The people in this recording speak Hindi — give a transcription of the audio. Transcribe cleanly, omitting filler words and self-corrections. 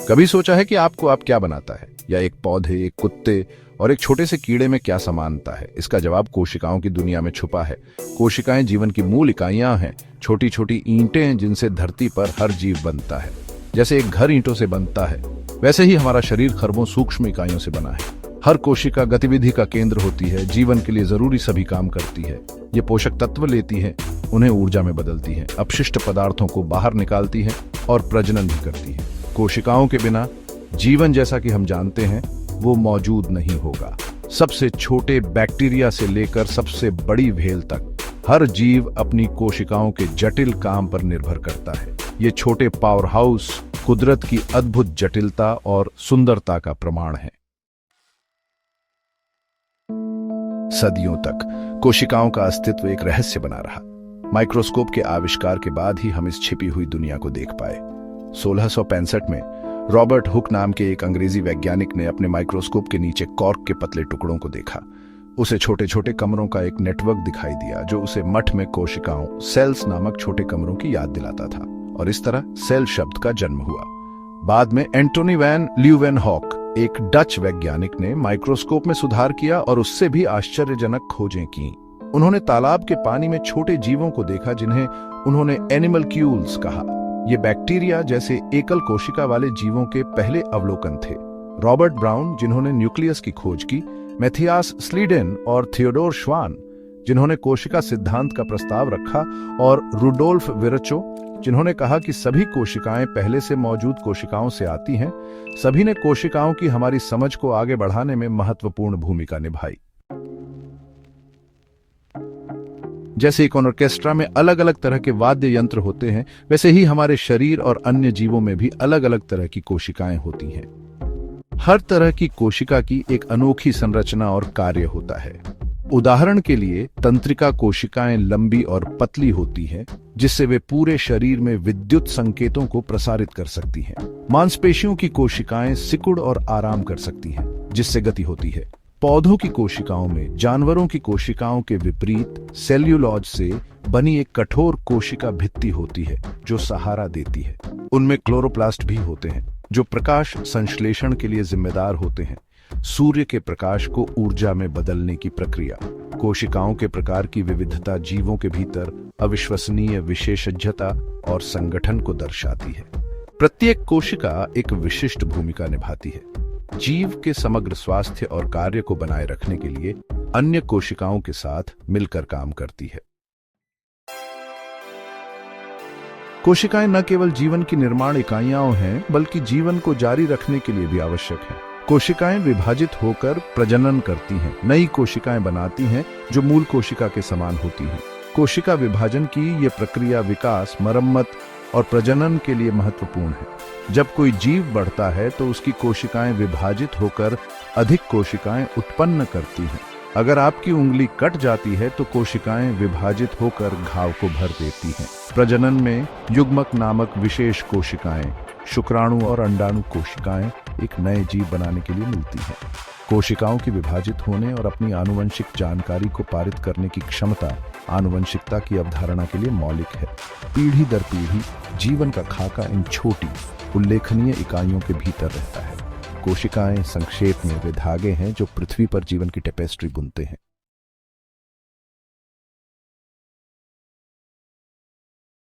कभी सोचा है कि आपको आप क्या बनाता है, या एक पौधे, एक कुत्ते और एक छोटे से कीड़े में क्या समानता है? इसका जवाब कोशिकाओं की दुनिया में छुपा है। कोशिकाएं जीवन की मूल इकाइयां हैं, छोटी छोटी ईंटें हैं जिनसे धरती पर हर जीव बनता है। जैसे एक घर ईंटों से बनता है, वैसे ही हमारा शरीर खरबों सूक्ष्म इकाइयों से बना है। हर कोशिका गतिविधि का केंद्र होती है, जीवन के लिए जरूरी सभी काम करती है। ये पोषक तत्व लेती है, उन्हें ऊर्जा में बदलती है, अपशिष्ट पदार्थों को बाहर निकालती है और प्रजनन भी करती है। कोशिकाओं के बिना जीवन जैसा कि हम जानते हैं वो मौजूद नहीं होगा। सबसे छोटे बैक्टीरिया से लेकर सबसे बड़ी व्हेल तक हर जीव अपनी कोशिकाओं के जटिल काम पर निर्भर करता है। ये छोटे पावर हाउस कुदरत की अद्भुत जटिलता और सुंदरता का प्रमाण है। सदियों तक कोशिकाओं का अस्तित्व एक रहस्य बना रहा। माइक्रोस्कोप के आविष्कार के बाद ही हम इस छिपी हुई दुनिया को देख पाए। 1665 में रॉबर्ट हुक नाम के एक अंग्रेजी वैज्ञानिक ने अपने माइक्रोस्कोप के नीचे कॉर्क के पतले टुकड़ों को देखा। उसे छोटे छोटे कमरों का एक नेटवर्क दिखाई दिया जो उसे मठ में कोशिकाओं, सेल्स नामक छोटे कमरों की याद दिलाता था, और इस तरह सेल शब्द का जन्म हुआ। बाद में एंटोनी वैन ल्यूवेनहॉक, एक डच वैज्ञानिक ने माइक्रोस्कोप में सुधार किया और उससे भी आश्चर्यजनक खोजें की। उन्होंने तालाब के पानी में छोटे जीवों को देखा जिन्हें उन्होंने एनिमल्क्यूल्स कहा। ये बैक्टीरिया जैसे एकल कोशिका वाले जीवों के पहले अवलोकन थे। रॉबर्ट ब्राउन, जिन्होंने न्यूक्लियस की खोज की, मैथियास स्लीडेन और थियोडोर श्वान, जिन्होंने कोशिका सिद्धांत का प्रस्ताव रखा, और रुडोल्फ विरचो, जिन्होंने कहा कि सभी कोशिकाएं पहले से मौजूद कोशिकाओं से आती हैं, सभी ने कोशिकाओं की हमारी समझ को आगे बढ़ाने में महत्वपूर्ण भूमिका निभाई। जैसे एक ऑर्केस्ट्रा में अलग अलग तरह के वाद्य यंत्र होते हैं, वैसे ही हमारे शरीर और अन्य जीवों में भी अलग अलग तरह की कोशिकाएं होती हैं। हर तरह की कोशिका की एक अनोखी संरचना और कार्य होता है। उदाहरण के लिए तंत्रिका कोशिकाएं लंबी और पतली होती हैं, जिससे वे पूरे शरीर में विद्युत संकेतों को प्रसारित कर सकती हैं। मांसपेशियों की कोशिकाएं सिकुड़ और आराम कर सकती हैं, जिससे गति होती है। पौधों की कोशिकाओं में जानवरों की कोशिकाओं के विपरीत सेल्यूलॉज से बनी एक कठोर कोशिका भित्ति होती है जो सहारा देती है। उनमें क्लोरोप्लास्ट भी होते हैं जो प्रकाश संश्लेषण के लिए जिम्मेदार होते हैं। सूर्य के प्रकाश को ऊर्जा में बदलने की प्रक्रिया। कोशिकाओं के प्रकार की विविधता जीवों के भीतर अविश्वसनीय विशेषज्ञता और संगठन को दर्शाती है। प्रत्येक कोशिका एक विशिष्ट भूमिका निभाती है। जीव के समग्र स्वास्थ्य और कार्य को बनाए रखने के लिए अन्य कोशिकाओं के साथ मिलकर काम करती है। कोशिकाएं न केवल जीवन की निर्माण इकाइयां हैं, बल्कि जीवन को जारी रखने के लिए भी आवश्यक हैं। कोशिकाएं विभाजित होकर प्रजनन करती हैं, नई कोशिकाएं बनाती हैं जो मूल कोशिका के समान होती हैं। कोशिका विभाजन की ये प्रक्रिया विकास, मरम्मत और प्रजनन के लिए महत्वपूर्ण है। जब कोई जीव बढ़ता है तो उसकी कोशिकाएं विभाजित होकर अधिक कोशिकाएं उत्पन्न करती हैं। अगर आपकी उंगली कट जाती है तो कोशिकाएं विभाजित होकर घाव को भर देती हैं। प्रजनन में युग्मक नामक विशेष कोशिकाएं, शुक्राणु और अंडाणु कोशिकाएं एक नए जीव बनाने के लिए मिलती हैं। कोशिकाओं की विभाजित होने और अपनी आनुवंशिक जानकारी को पारित करने की क्षमता आनुवंशिकता की अवधारणा के लिए मौलिक है। पीढ़ी दर पीढ़ी जीवन का खाका इन छोटी उल्लेखनीय इकाइयों के भीतर रहता है। कोशिकाएं संक्षेप में वे धागे हैं जो पृथ्वी पर जीवन की टेपेस्ट्री बुनते हैं।